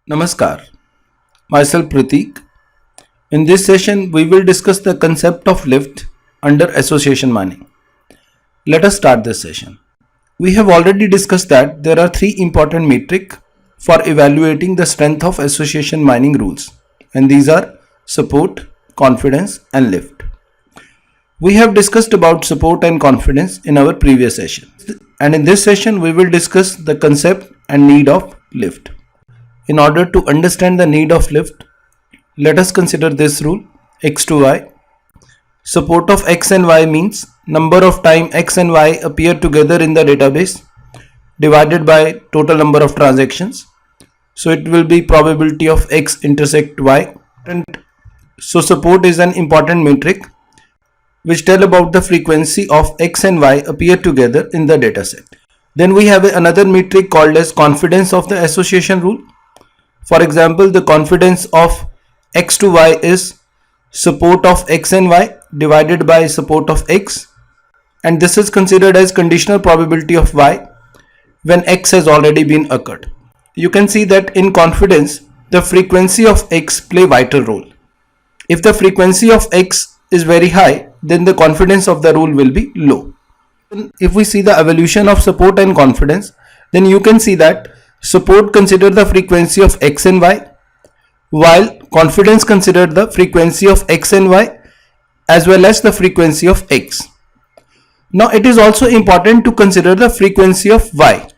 Namaskar, myself Pratik. In this session, we will discuss the concept of lift under association mining. Let us start this session. We have already discussed that there are three important metrics for evaluating the strength of association mining rules, and these are support, confidence, and lift. We have discussed about support and confidence in our previous session, and in this session, we will discuss the concept and need of lift. In order to understand the need of lift, let us consider this rule x to y. Support of x and y means number of time x and y appear together in the database divided by total number of transactions. So it will be probability of x intersect y. So support is an important metric which tell about the frequency of x and y appear together in the dataset. Then we have another metric called as confidence of the association rule. For example, the confidence of x to y is support of x and y divided by support of x, and this is considered as conditional probability of y when x has already been occurred. You can see that in confidence, the frequency of x play vital role. If the frequency of x is very high, then the confidence of the rule will be low. If we see the evolution of support and confidence, then you can see that support consider the frequency of x and y, while confidence consider the frequency of x and y as well as the frequency of x. Now it is also important to consider the frequency of y.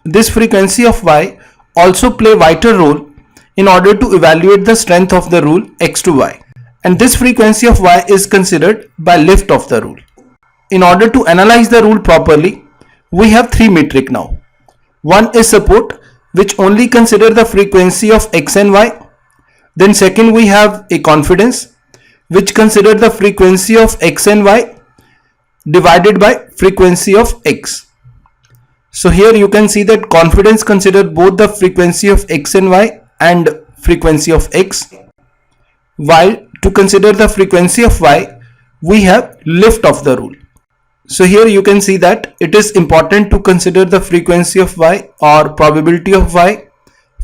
This frequency of y also play vital role in order to evaluate the strength of the rule x to y, and this frequency of y is considered by lift of the rule. In order to analyze the rule properly, we have three metric now. One is support, which only consider the frequency of x and y. Then second, we have a confidence, which consider the frequency of x and y divided by frequency of x. So here you can see that confidence consider both the frequency of x and y and frequency of x, while to consider the frequency of y, we have lift of the rule. So here you can see that it is important to consider the frequency of y or probability of y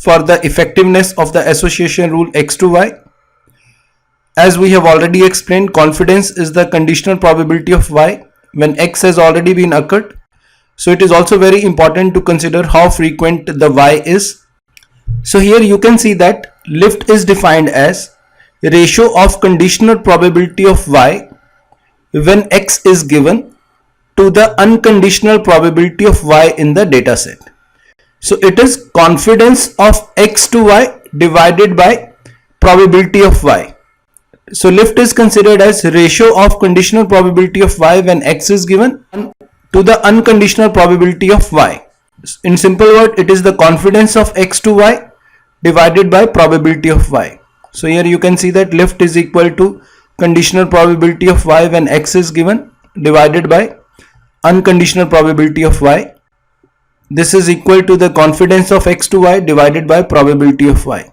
for the effectiveness of the association rule x to y. As we have already explained, confidence is the conditional probability of y when x has already been occurred. So it is also very important to consider how frequent the y is. So here you can see that lift is defined as ratio of conditional probability of y when x is given to the unconditional probability of y in the dataset. So it is confidence of x to y divided by probability of y. So lift is considered as ratio of conditional probability of y when x is given to the unconditional probability of y. In simple word, it is the confidence of x to y divided by probability of y. So here you can see that lift is equal to conditional probability of y when x is given divided by unconditional probability of y. This is equal to the confidence of x to y divided by probability of y.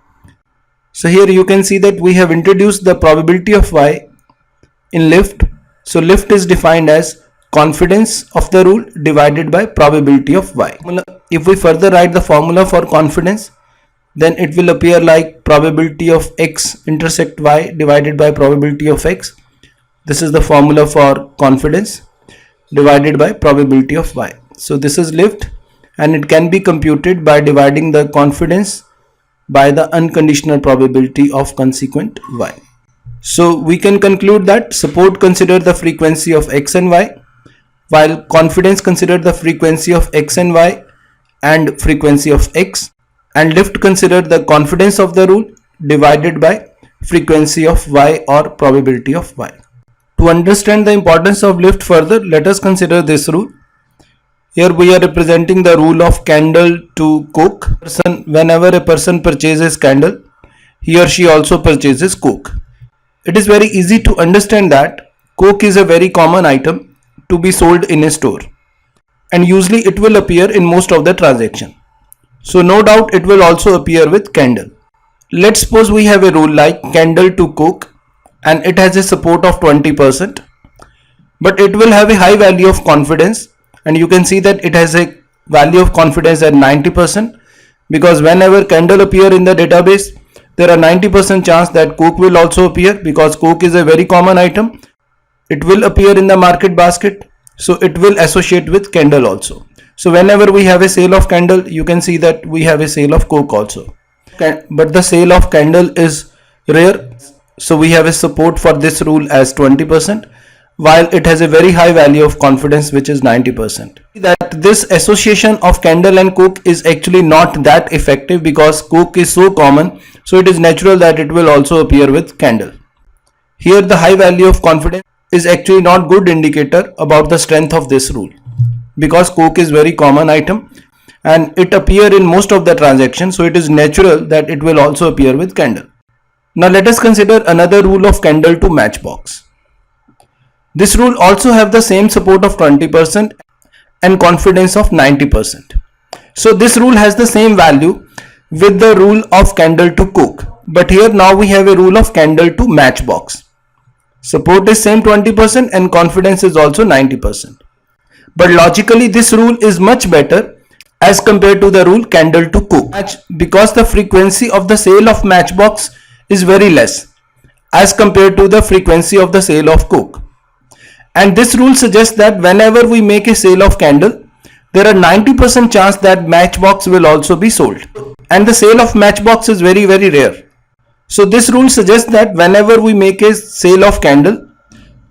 So here you can see that we have introduced the probability of y in lift. So lift is defined as confidence of the rule divided by probability of y. If we further write the formula for confidence, then it will appear like probability of x intersect y divided by probability of x. This is the formula for confidence divided by probability of y. So this is lift, and it can be computed by dividing the confidence by the unconditional probability of consequent y. So we can conclude that support consider the frequency of x and y, while confidence consider the frequency of x and y and frequency of x, and lift consider the confidence of the rule divided by frequency of y or probability of y. To understand the importance of lift further, let us consider this rule. Here we are representing the rule of candle to coke. Whenever a person purchases candle, he or she also purchases coke. It is very easy to understand that coke is a very common item to be sold in a store, and usually it will appear in most of the transaction. So no doubt it will also appear with candle. Let's suppose we have a rule like candle to coke, and it has a support of 20%, but it will have a high value of confidence, and you can see that it has a value of confidence at 90%, because whenever candle appear in the database, there are 90% chance that Coke will also appear, because Coke is a very common item. It will appear in the market basket, so it will associate with candle also. So whenever we have a sale of candle, you can see that we have a sale of Coke also. But the sale of candle is rare, so we have a support for this rule as 20%, while it has a very high value of confidence, which is 90%. That this association of candle and Coke is actually not that effective, because Coke is so common, so it is natural that it will also appear with candle. Here the high value of confidence is actually not good indicator about the strength of this rule, because Coke is very common item and it appear in most of the transactions, so it is natural that it will also appear with candle. Now let us consider another rule of candle to matchbox. This rule also have the same support of 20% and confidence of 90%. So this rule has the same value with the rule of candle to Coke, but here now we have a rule of candle to matchbox. Support is same 20% and confidence is also 90%. But logically this rule is much better as compared to the rule candle to Coke, because the frequency of the sale of matchbox is very less as compared to the frequency of the sale of Coke. And this rule suggests that whenever we make a sale of candle, there are 90% chance that matchbox will also be sold. And the sale of matchbox is very rare. So this rule suggests that whenever we make a sale of candle,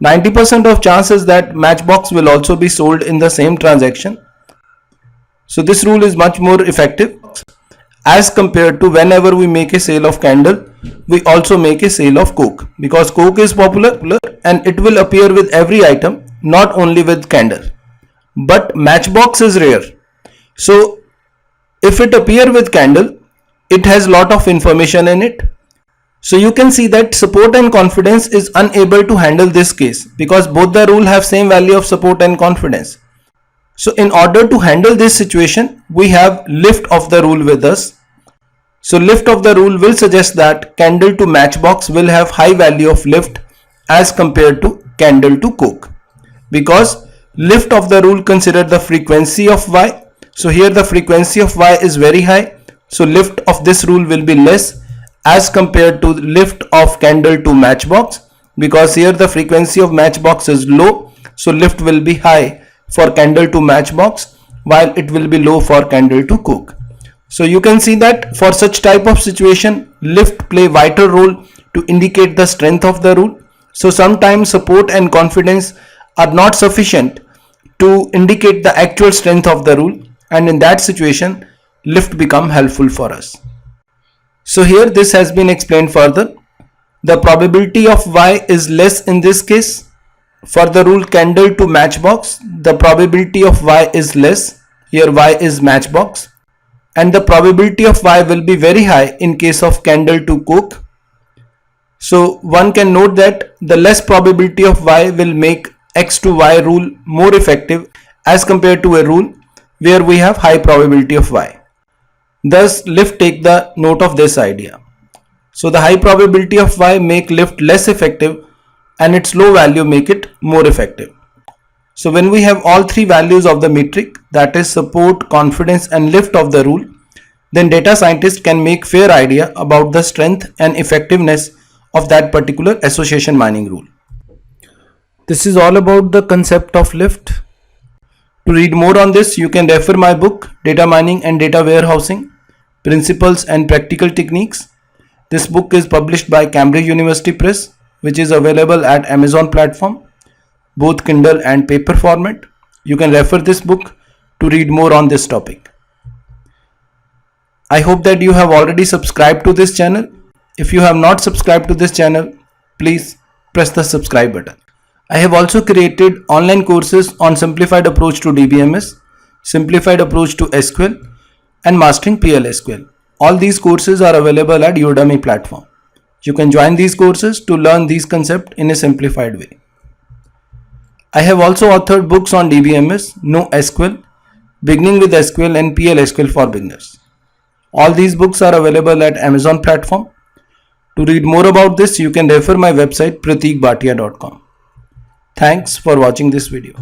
90% of chances that matchbox will also be sold in the same transaction. So this rule is much more effective as compared to whenever we make a sale of candle, we also make a sale of Coke, because Coke is popular and it will appear with every item, not only with candle. But matchbox is rare. So if it appear with candle, it has lot of information in it. So you can see that support and confidence is unable to handle this case, because both the rule have same value of support and confidence. So in order to handle this situation, we have lift of the rule with us. So lift of the rule will suggest that candle to matchbox will have high value of lift as compared to candle to Coke, because lift of the rule consider the frequency of Y. So here the frequency of Y is very high, so lift of this rule will be less as compared to lift of candle to matchbox, because here the frequency of matchbox is low, so lift will be high for candle to matchbox, while it will be low for candle to Coke. So you can see that for such type of situation, lift play vital role to indicate the strength of the rule. So sometimes support and confidence are not sufficient to indicate the actual strength of the rule, and in that situation lift become helpful for us. So here this has been explained further. The probability of Y is less in this case. For the rule candle to matchbox, the probability of Y is less. Here Y is matchbox. And the probability of Y will be very high in case of candle to Coke. So one can note that the less probability of Y will make X to Y rule more effective as compared to a rule where we have high probability of Y. Thus lift take the note of this idea. So the high probability of Y make lift less effective and its low value make it more effective. So when we have all three values of the metric, that is support, confidence and lift of the rule, then data scientist can make fair idea about the strength and effectiveness of that particular association mining rule. This is all about the concept of lift. To read more on this, you can refer my book, Data Mining and Data Warehousing, Principles and Practical Techniques. This book is published by Cambridge University Press, which is available at Amazon platform, both Kindle and paper format. You can refer this book to read more on this topic. I hope that you have already subscribed to this channel. If you have not subscribed to this channel, please press the subscribe button. I have also created online courses on simplified approach to DBMS, simplified approach to SQL and mastering PL/SQL. All these courses are available at Udemy platform. You can join these courses to learn these concepts in a simplified way. I have also authored books on DBMS, NoSQL, Beginning with SQL and PL/SQL for beginners. All these books are available at Amazon platform. To read more about this, you can refer my website prateekbhatia.com. Thanks for watching this video.